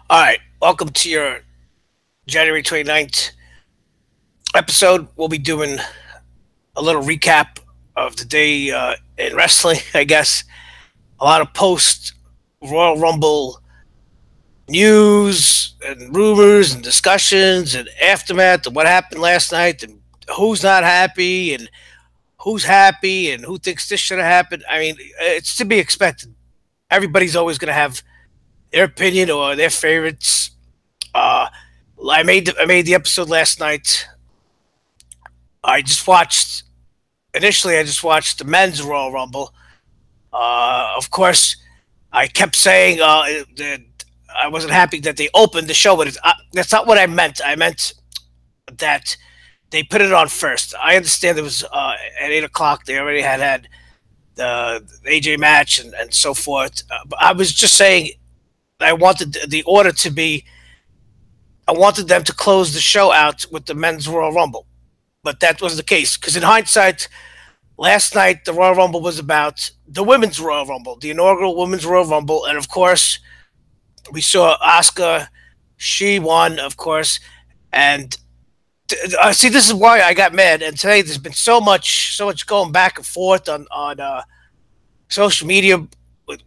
All right, welcome to your January 29th episode. We'll be doing a little recap of the day in wrestling, I guess. A lot of post Royal Rumble news and rumors and discussions and aftermath of what happened last night and who's not happy and who thinks this should have happened. I mean, it's to be expected. Everybody's always going to have their opinion or their favorites. Uh, I made the episode last night. I just watched initially. I just watched the men's Royal Rumble. Of course, I kept saying that I wasn't happy that they opened the show, but that's not what I meant. I meant that they put it on first. I understand it was at 8 o'clock. They already had the AJ match and so forth. But I was just saying I wanted the order to be. I wanted them to close the show out with the men's Royal Rumble, but that was the case because in hindsight, last night the Royal Rumble was about the women's Royal Rumble, the inaugural women's Royal Rumble, and of course we saw Asuka. She won, of course, and see this is why I got mad. And today there's been so much going back and forth on social media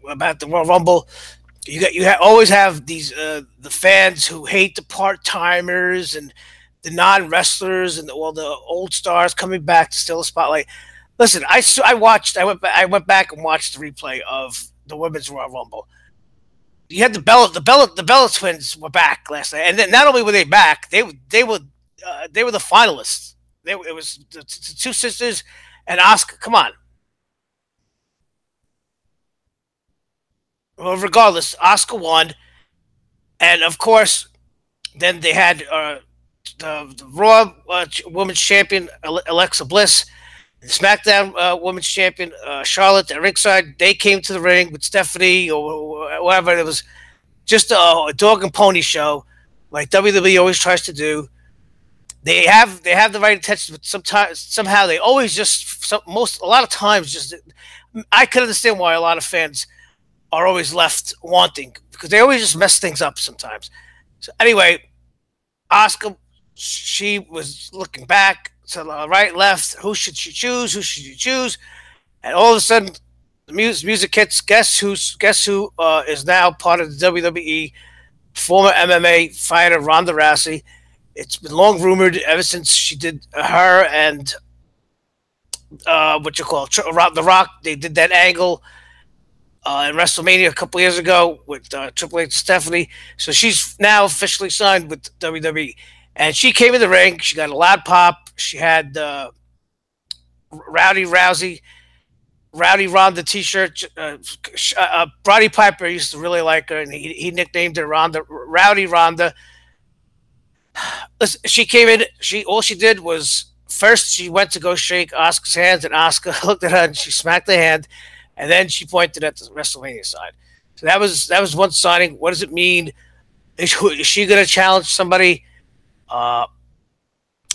about the Royal Rumble. Always have these the fans who hate the part timers and the non wrestlers and all the old stars coming back to steal the spotlight. Listen, I went back and watched the replay of the women's Royal Rumble. You had the Bella twins were back last night, and then not only were they back, they were the finalists. It was the two sisters and Oscar. Come on. Well, regardless, Oscar won, and of course, then they had the Raw Women's Champion Alexa Bliss, the SmackDown Women's Champion Charlotte at ringside. They came to the ring with Stephanie or whatever. It was just a dog and pony show, like WWE always tries to do. They have the right intentions, but sometimes somehow they always just a lot of times just I can understand why a lot of fans are always left wanting because they always just mess things up sometimes. So anyway, Oscar, she was looking back to the right, left. Who should she choose? Who should she choose? And all of a sudden, the music hits. Guess who is now part of the WWE? Former MMA fighter Ronda Rousey. It's been long rumored ever since she did her and The Rock. They did that angle in WrestleMania a couple years ago with Triple H and Stephanie. So she's now officially signed with WWE. And she came in the ring. She got a loud pop. She had Rowdy Rousey, Rowdy Ronda T-shirt. Roddy Piper used to really like her, and he nicknamed her Ronda, Rowdy Ronda. Listen, she came in. All she did was first she went to go shake Oscar's hands, and Oscar looked at her and she smacked the hand, and then she pointed at the WrestleMania side. So that was one signing. What does it mean? Is she going to challenge somebody? Uh,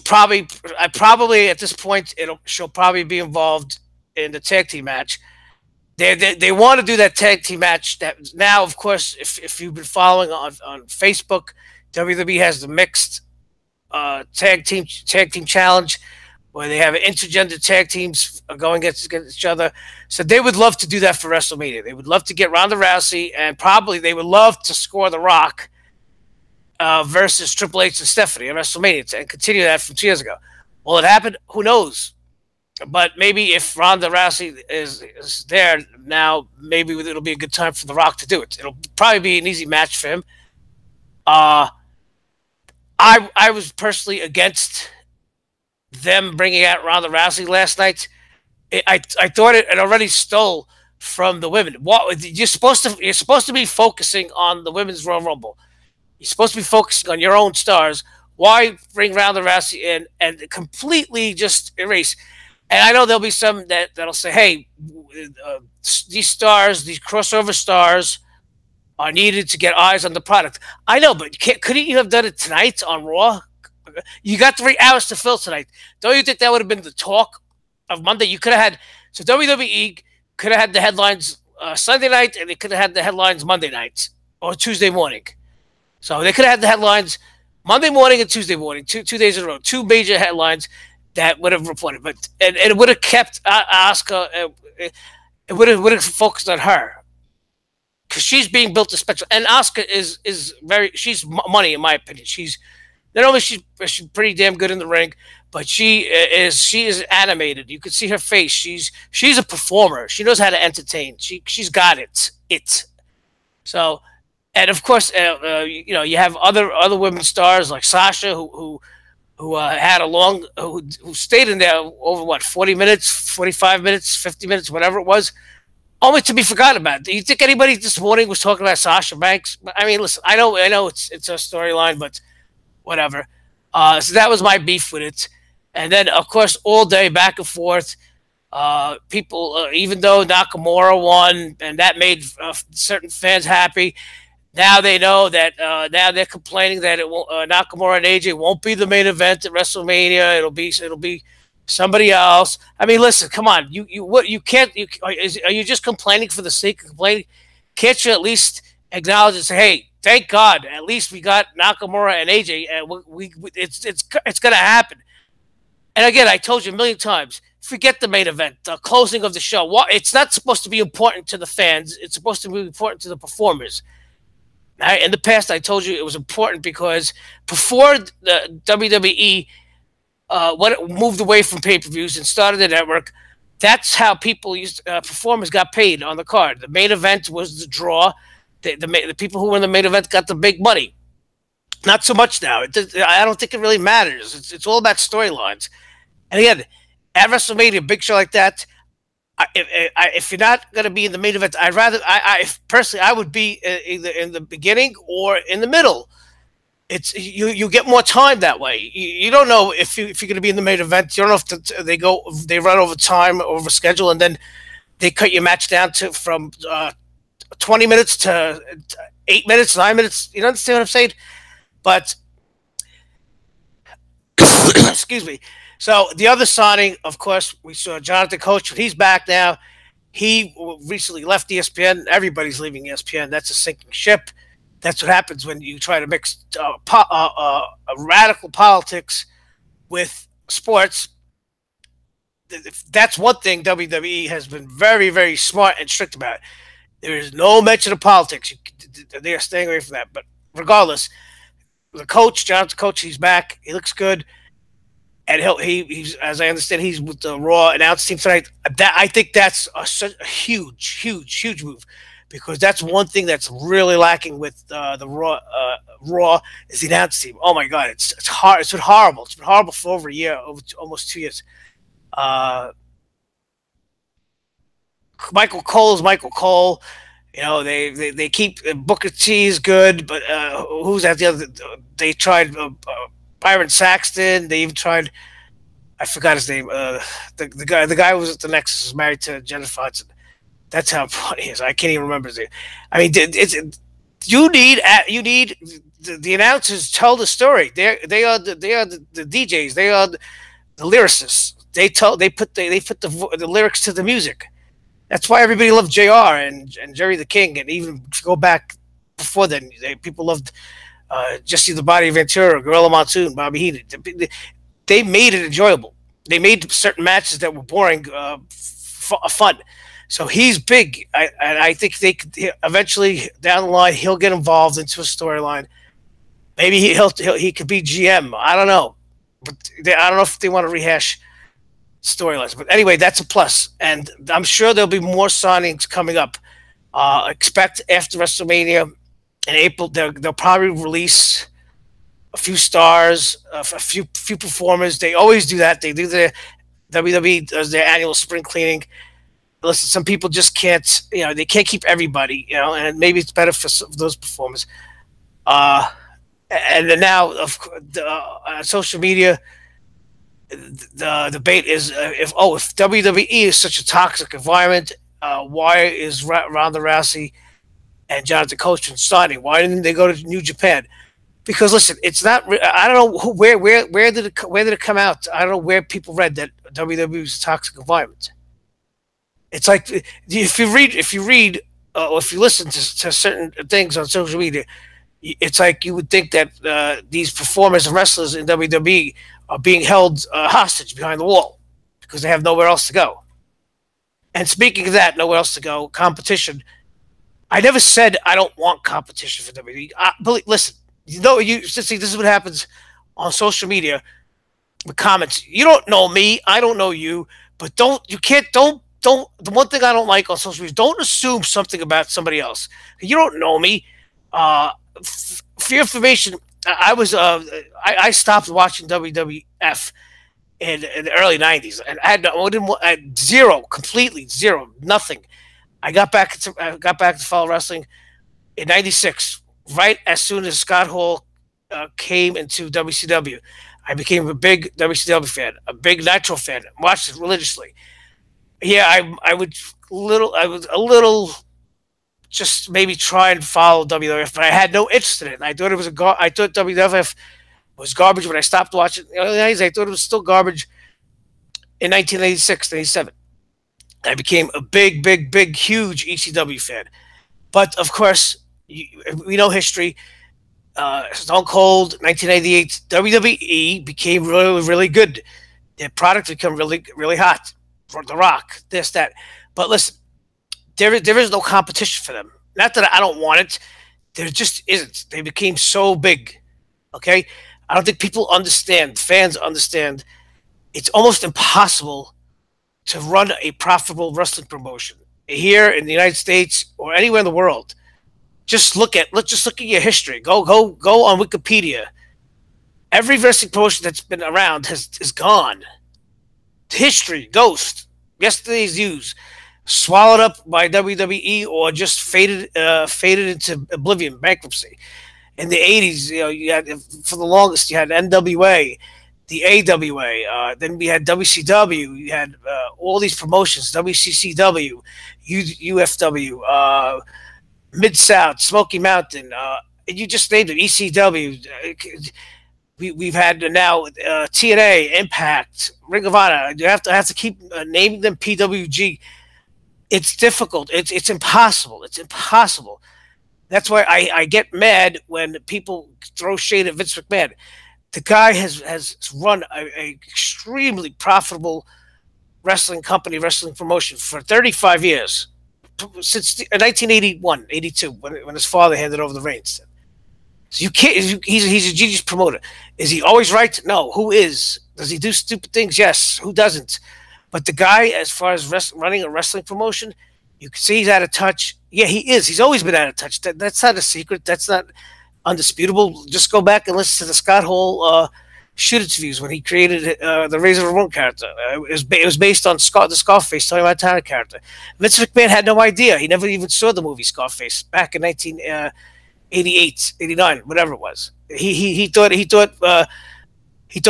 probably at this point she'll probably be involved in the tag team match. They want to do that tag team match. That now, of course, if you've been following on Facebook, WWE has the mixed tag team challenge where they have intergender tag teams going against each other. So they would love to do that for WrestleMania. They would love to get Ronda Rousey, and probably they would love to score The Rock versus Triple H and Stephanie at WrestleMania and continue that from 2 years ago. Will it happen? Who knows? But maybe if Ronda Rousey is there now, maybe it'll be a good time for The Rock to do it. It'll probably be an easy match for him. Uh, I was personally against them bringing out Ronda Rousey last night. I thought it already stole from the women. What you're supposed to be focusing on the women's Royal Rumble. You're supposed to be focusing on your own stars. Why bring Ronda Rousey in and completely just erase? And I know there'll be some that'll say, "Hey, these stars, these crossover stars, are needed to get eyes on the product." I know, but couldn't you have done it tonight on Raw? You got 3 hours to fill tonight. Don't you think that would have been the talk of Monday? You could have had WWE could have had the headlines Sunday night, and they could have had the headlines Monday night or Tuesday morning. So they could have had the headlines Monday morning and Tuesday morning, two days in a row, two major headlines that would have reported, but and it would have kept Oscar. It would have focused on her because she's being built to special. And Oscar is very she's money in my opinion. She's not only she's pretty damn good in the ring, but she is animated. You can see her face. She's a performer. She knows how to entertain. She's got it. So, and of course, you have other women stars like Sasha who had a long who stayed in there over what 40 minutes, 45 minutes, 50 minutes, whatever it was, only to be forgotten about. Do you think anybody this morning was talking about Sasha Banks? I mean, listen, I know it's a storyline, but whatever. So that was my beef with it, and then of course all day back and forth. People, even though Nakamura won, and that made certain fans happy, now they know that now they're complaining that it won't, Nakamura and AJ won't be the main event at WrestleMania. It'll be somebody else. I mean, listen, come on, you can't are you just complaining for the sake of complaining? Can't you at least acknowledge and say, hey, thank God, at least we got Nakamura and AJ, and it's gonna happen. And again, I told you a million times, forget the main event, the closing of the show. It's not supposed to be important to the fans. It's supposed to be important to the performers. In the past, I told you it was important because before the WWE when it moved away from pay-per-views and started the network, that's how people performers got paid on the card. The main event was the draw. The people who were in the main event got the big money. Not so much now. I don't think it really matters. It's all about storylines. And again, at WrestleMania, a big show like that, if you're not going to be in the main event, personally, I would be either in the beginning or in the middle. It's you get more time that way. You don't know if you're going to be in the main event. You don't know if they run over time, over schedule, and then they cut your match down to from 20 minutes to 8 minutes, 9 minutes. You understand what I'm saying? But excuse me. So the other signing, of course, we saw Jonathan Coach. He's back now. He recently left ESPN. Everybody's leaving ESPN. That's a sinking ship. That's what happens when you try to mix radical politics with sports. That's one thing WWE has been very, very smart and strict about. There is no mention of politics. They are staying away from that. But regardless, the coach, Jonathan Coach, he's back. He looks good. And he's, as I understand, he's with the Raw announce team tonight. I think that's such a huge, huge, huge move, because that's one thing that's really lacking with the Raw is the announce team. Oh my God, it's hard. It's been horrible. It's been horrible for over a year, over almost 2 years. Michael Cole is Michael Cole. You know, they keep Booker T is good, but who's at the other? They tried Byron Saxton. They even tried. I forgot his name. The guy who was at the Nexus is married to Jennifer Hudson. That's how funny he is. I can't even remember his name. I mean, you need the announcers tell the story. They are the DJs. They are the lyricists. They put the lyrics to the music. That's why everybody loved JR and Jerry the King, and even go back before then, people loved Jesse the Body Ventura, Gorilla Monsoon, Bobby Heenan. They made it enjoyable. They made certain matches that were boring fun. So he's big. I think they could, eventually down the line he'll get involved into a storyline. Maybe he could be GM. I don't know, but I don't know if they want to rehash storylines. But anyway, that's a plus, and I'm sure there'll be more signings coming up. Expect after WrestleMania in April, they'll probably release a few stars, a few performers. They always do that. They do WWE does their annual spring cleaning. Listen, some people just can't, they can't keep everybody, and maybe it's better for those performers. And then now, social media, the debate is if WWE is such a toxic environment, why is Ronda Rousey and Jonathan Coachman signing? Why didn't they go to New Japan? Because listen, it's not. I don't know where did it come out. I don't know where people read that WWE is a toxic environment. It's like if you read or if you listen to certain things on social media, It's like you would think that these performers and wrestlers in WWE are being held hostage behind the wall because they have nowhere else to go. And speaking of that, nowhere else to go, competition. I never said I don't want competition for WWE. Listen, see, this is what happens on social media with comments. You don't know me, I don't know you, but you can't, don't. The one thing I don't like on social media, don't assume something about somebody else. You don't know me. For your information, I stopped watching WWF in the early '90s, and I had zero, completely zero, nothing. I got back to follow wrestling in '96, right as soon as Scott Hall came into WCW. I became a big WCW fan, a big Nitro fan, watched it religiously. Yeah, I was a little just maybe try and follow WWF, but I had no interest in it. I thought I thought WWF was garbage when I stopped watching. In the 90s, I thought it was still garbage in 1986, 97. I became a big, huge ECW fan. But of course, we know history. Stone Cold, 1998, WWE became really good. Their product became really hot. For The Rock, this, that. But listen, there is no competition for them. Not that I don't want it. There just isn't. They became so big. Okay? I don't think people understand, fans understand. It's almost impossible to run a profitable wrestling promotion here in the United States or anywhere in the world. Let's just look at your history. Go on Wikipedia. Every wrestling promotion that's been around is gone. History, ghost, yesterday's news, swallowed up by WWE or just faded into oblivion, bankruptcy. In the '80s, you had for the longest you had NWA, the AWA, then we had WCW, you had all these promotions, WCCW, UFW, Mid South, Smoky Mountain, and you just named it, ECW. We've had now TNA, Impact, Ring of Honor. You have to keep naming them PWG. It's difficult. It's impossible. It's impossible. That's why I get mad when people throw shade at Vince McMahon. The guy has run a extremely profitable wrestling company, wrestling promotion for 35 years, since 1981, 82, when his father handed over the reins. So you can't. He's a genius promoter. Is he always right? No. Who is? Does he do stupid things? Yes. Who doesn't? But the guy, as far as running a wrestling promotion, you can see he's out of touch. Yeah, he is. He's always been out of touch. That's not a secret. That's not undisputable. Just go back and listen to the Scott Hall shoot interviews when he created the Razor Ramon character. It was based on the Scarface Tony Montana character. Vince McMahon had no idea. He never even saw the movie Scarface back in 1988, 89, whatever it was. He thought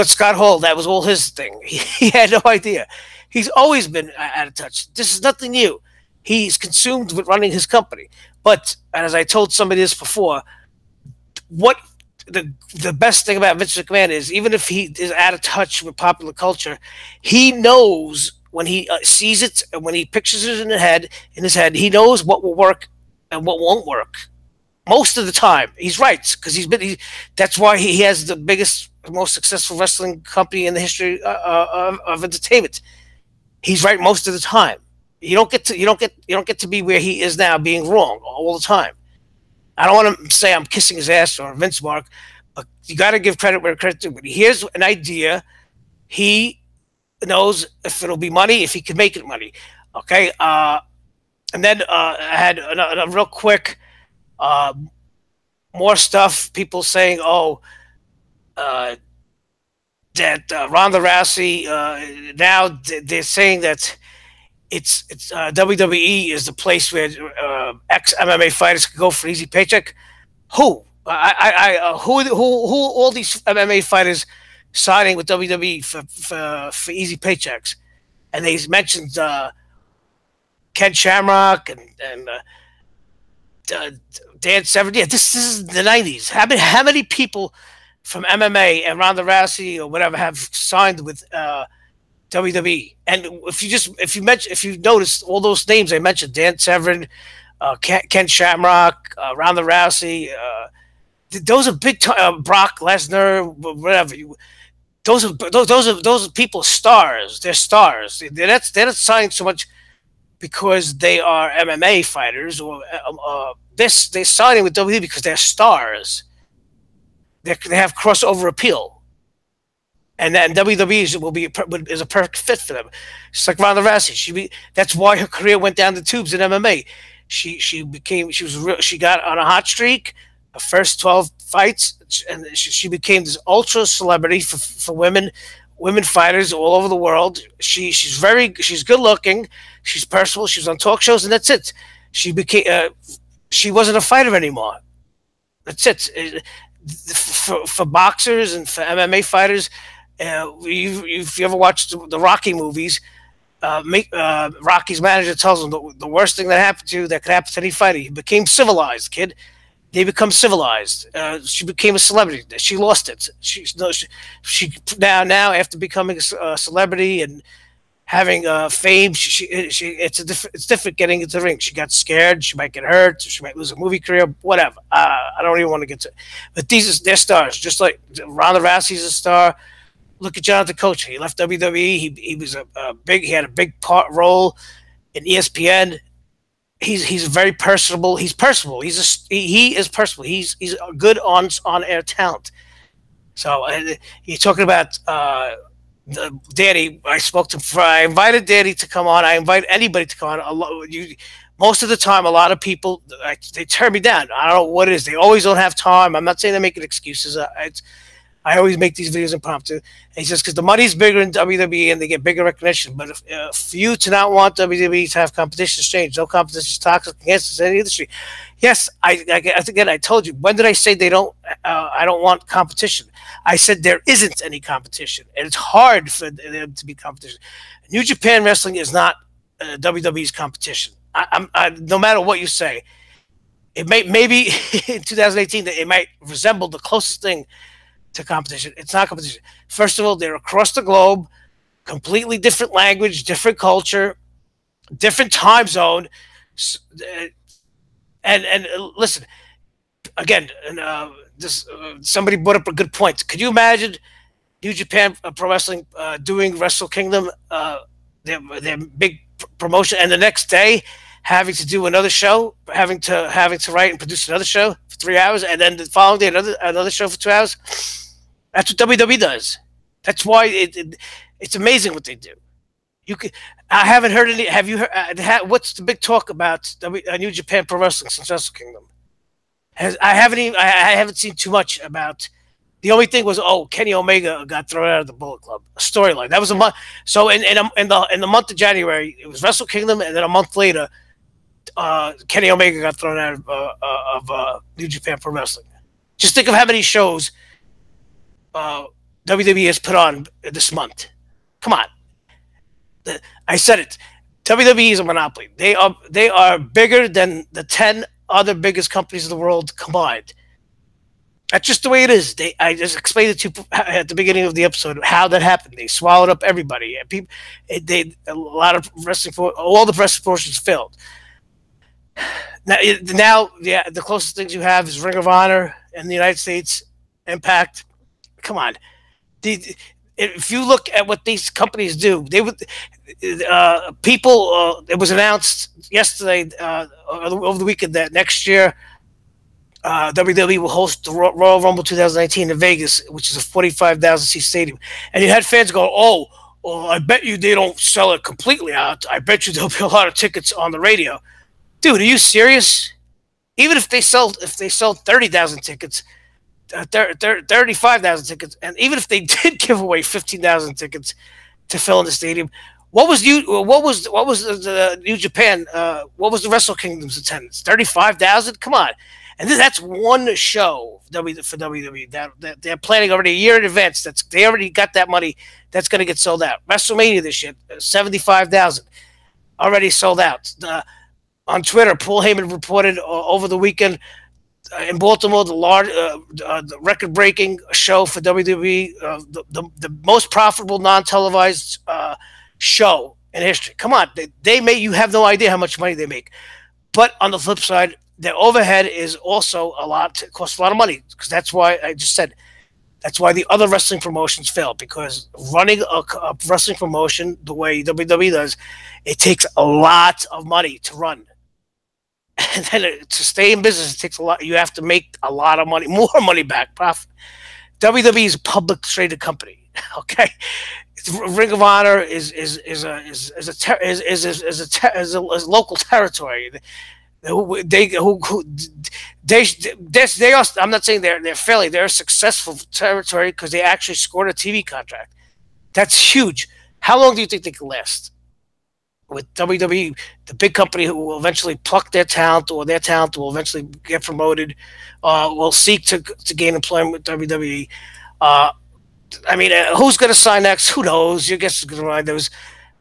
Scott Hall, that was all his thing. He had no idea. He's always been out of touch. This is nothing new. He's consumed with running his company. But as I told somebody this before, what the best thing about Vince McMahon is, even if he is out of touch with popular culture, he knows when he sees it and when he pictures it in his head, he knows what will work and what won't work. Most of the time, he's right because that's why he has the biggest, most successful wrestling company in the history of entertainment. He's right most of the time. You don't get to be where he is now, being wrong all the time. I don't want to say I'm kissing his ass or Vince Mark, but you got to give credit where credit's due. When he hears an idea, he knows if it'll be money, if he can make it money. Okay, and then I had a real quick. More stuff. People saying, "Oh, that Ronda Rousey." Now they're saying that it's WWE is the place where ex MMA fighters can go for an easy paycheck. Who? Who all these MMA fighters signing with WWE for easy paychecks? And they mentioned Ken Shamrock and Dan Severn. Yeah, this is the '90s. How many people from MMA and Ronda Rousey or whatever have signed with WWE? And if you notice all those names I mentioned, Dan Severn, Ken Shamrock, Ronda Rousey, Those are big time. Brock Lesnar, whatever. Those are people stars. They're stars. They're not signed so much because they are MMA fighters or this. They're signing with WWE because they're stars. They have crossover appeal, and then WWE is a perfect fit for them. It's like Ronda Rousey. That's why her career went down the tubes in MMA. She got on a hot streak. Her first 12 fights, and she became this ultra celebrity for women fighters all over the world. She's good looking. She's personable. She was on talk shows, and that's it. She wasn't a fighter anymore. That's it. For boxers and for MMA fighters, if you ever watched the Rocky movies, Rocky's manager tells him the worst thing that could happen to any fighter. He became civilized, kid. They become civilized. She became a celebrity. She lost it. She now after becoming a celebrity and having fame, it's different getting into the ring. She got scared. She might get hurt. She might lose a movie career. Whatever. I don't even want to get to. But they're stars. Just like Ronda Rousey's a star. Look at Jonathan Coach. He left WWE. He was He had a big role in ESPN. He's very personable. He's personable. He is personable. He's a good on air talent. So you're talking about Danny. I invited Danny to come on. I invite anybody to come on. Most of the time, a lot of people they turn me down. I don't know what it is. They always don't have time. I'm not saying they're making excuses. I always make these videos impromptu. And it's just because the money's bigger in WWE and they get bigger recognition. But for you to not want WWE to have competition, is strange. No competition is toxic against any industry. Yes, again, I told you. When did I say they don't? I don't want competition. I said there isn't any competition, and it's hard for there to be competition. New Japan Wrestling is not WWE's competition. No matter what you say, it maybe in 2018 that it might resemble the closest thing to competition. It's not competition. First of all, they're across the globe, completely different language, different culture, different time zone, and listen again. Somebody brought up a good point. Could you imagine New Japan Pro Wrestling doing Wrestle Kingdom, their big promotion, and the next day having to do another show, having to write and produce another show for 3 hours, and then the following day another show for 2 hours? That's what WWE does. That's why it's amazing what they do. I haven't heard any. Have you heard? What's the big talk about New Japan Pro Wrestling since Wrestle Kingdom? I haven't seen too much about. The only thing was, Kenny Omega got thrown out of the Bullet Club. A storyline that was a month. So in the month of January, it was Wrestle Kingdom, and then a month later, Kenny Omega got thrown out of New Japan Pro Wrestling. Just think of how many shows WWE has put on this month. Come on, I said it. WWE is a monopoly. They are bigger than the 10 other biggest companies in the world combined. That's just the way it is. I just explained it to you at the beginning of the episode how that happened. They swallowed up everybody. And a lot of all the wrestling promotions failed. Now, the closest things you have is Ring of Honor in the United States, Impact. Come on, if you look at what these companies do, they would people. It was announced yesterday over the weekend that next year WWE will host the Royal Rumble 2019 in Vegas, which is a 45,000 seat stadium, and you had fans go, "Oh, I bet you they don't sell it completely out. I bet you there'll be a lot of tickets on the radio." Dude, are you serious? Even if they sell 30,000 tickets. 35,000 tickets, and even if they did give away 15,000 tickets to fill in the stadium, what was the New Japan? What was the Wrestle Kingdom's attendance? 35,000. Come on, and that's one show for WWE. That they're planning already a year in advance. They already got that money. That's going to get sold out. WrestleMania this year, 75,000 already sold out. On Twitter, Paul Heyman reported over the weekend. In Baltimore, the record-breaking show for WWE, the most profitable non-televised show in history. Come on, you have no idea how much money they make. But on the flip side, their overhead is also a lot. It costs a lot of money because that's why I just said that's why the other wrestling promotions fail because running a wrestling promotion the way WWE does, it takes a lot of money to run. And then to stay in business, it takes a lot. You have to make a lot of money, more money back. Profit. WWE is a public traded company. Okay, Ring of Honor is a is a local territory. They are. I'm not saying they're failing. They're a successful territory because they actually scored a TV contract. That's huge. How long do you think they can last with WWE, the big company who will eventually pluck their talent or their talent will eventually get promoted, will seek to gain employment with WWE? Uh, I mean, who's going to sign next? Who knows? You guess it's going to ride those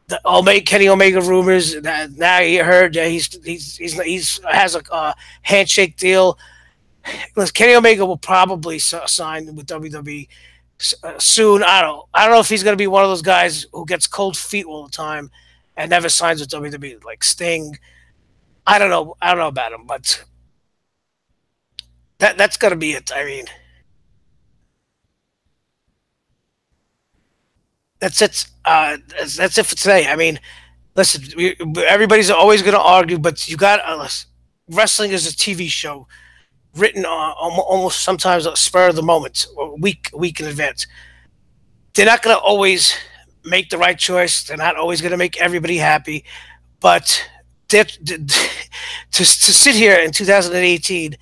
the Omega, Kenny Omega rumors. That now you heard he's has a handshake deal. Kenny Omega will probably sign with WWE soon. I don't know if he's going to be one of those guys who gets cold feet all the time and never signs with WWE like Sting. I don't know. I don't know about him, but that's going to be it. I mean, that's it. That's it for today. I mean, listen, everybody's always going to argue, but you got wrestling is a TV show written almost sometimes a spur of the moment or week in advance. They're not going to always make the right choice. They're not always going to make everybody happy, but to sit here in 2018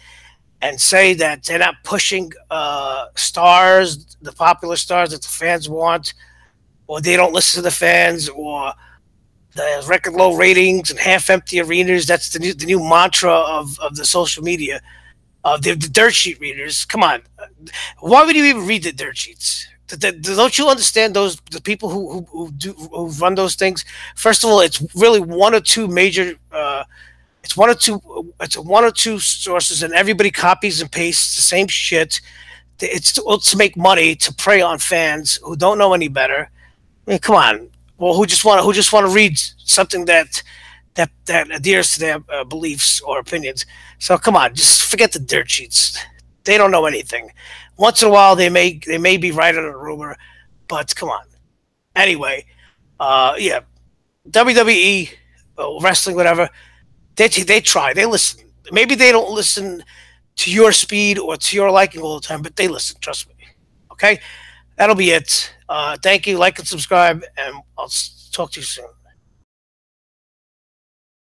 and say that they're not pushing stars, the popular stars that the fans want, or they don't listen to the fans, or the record low ratings and half empty arenas. That's the new mantra of the social media. The dirt sheet readers. Come on, why would you even read the dirt sheets? Don't you understand those the people who run those things? First of all, it's really one or two major. It's one or two. It's one or two sources, and everybody copies and pastes the same shit. It's to make money to prey on fans who don't know any better. I mean, come on. Well, who just want to read something that adheres to their beliefs or opinions. So come on, just forget the dirt sheets. They don't know anything. Once in a while, they may be right on a rumor, but come on. Anyway, yeah, WWE, wrestling, whatever. They try. They listen. Maybe they don't listen to your speed or to your liking all the time, but they listen. Trust me. Okay, that'll be it. Thank you. Like and subscribe, and I'll talk to you soon.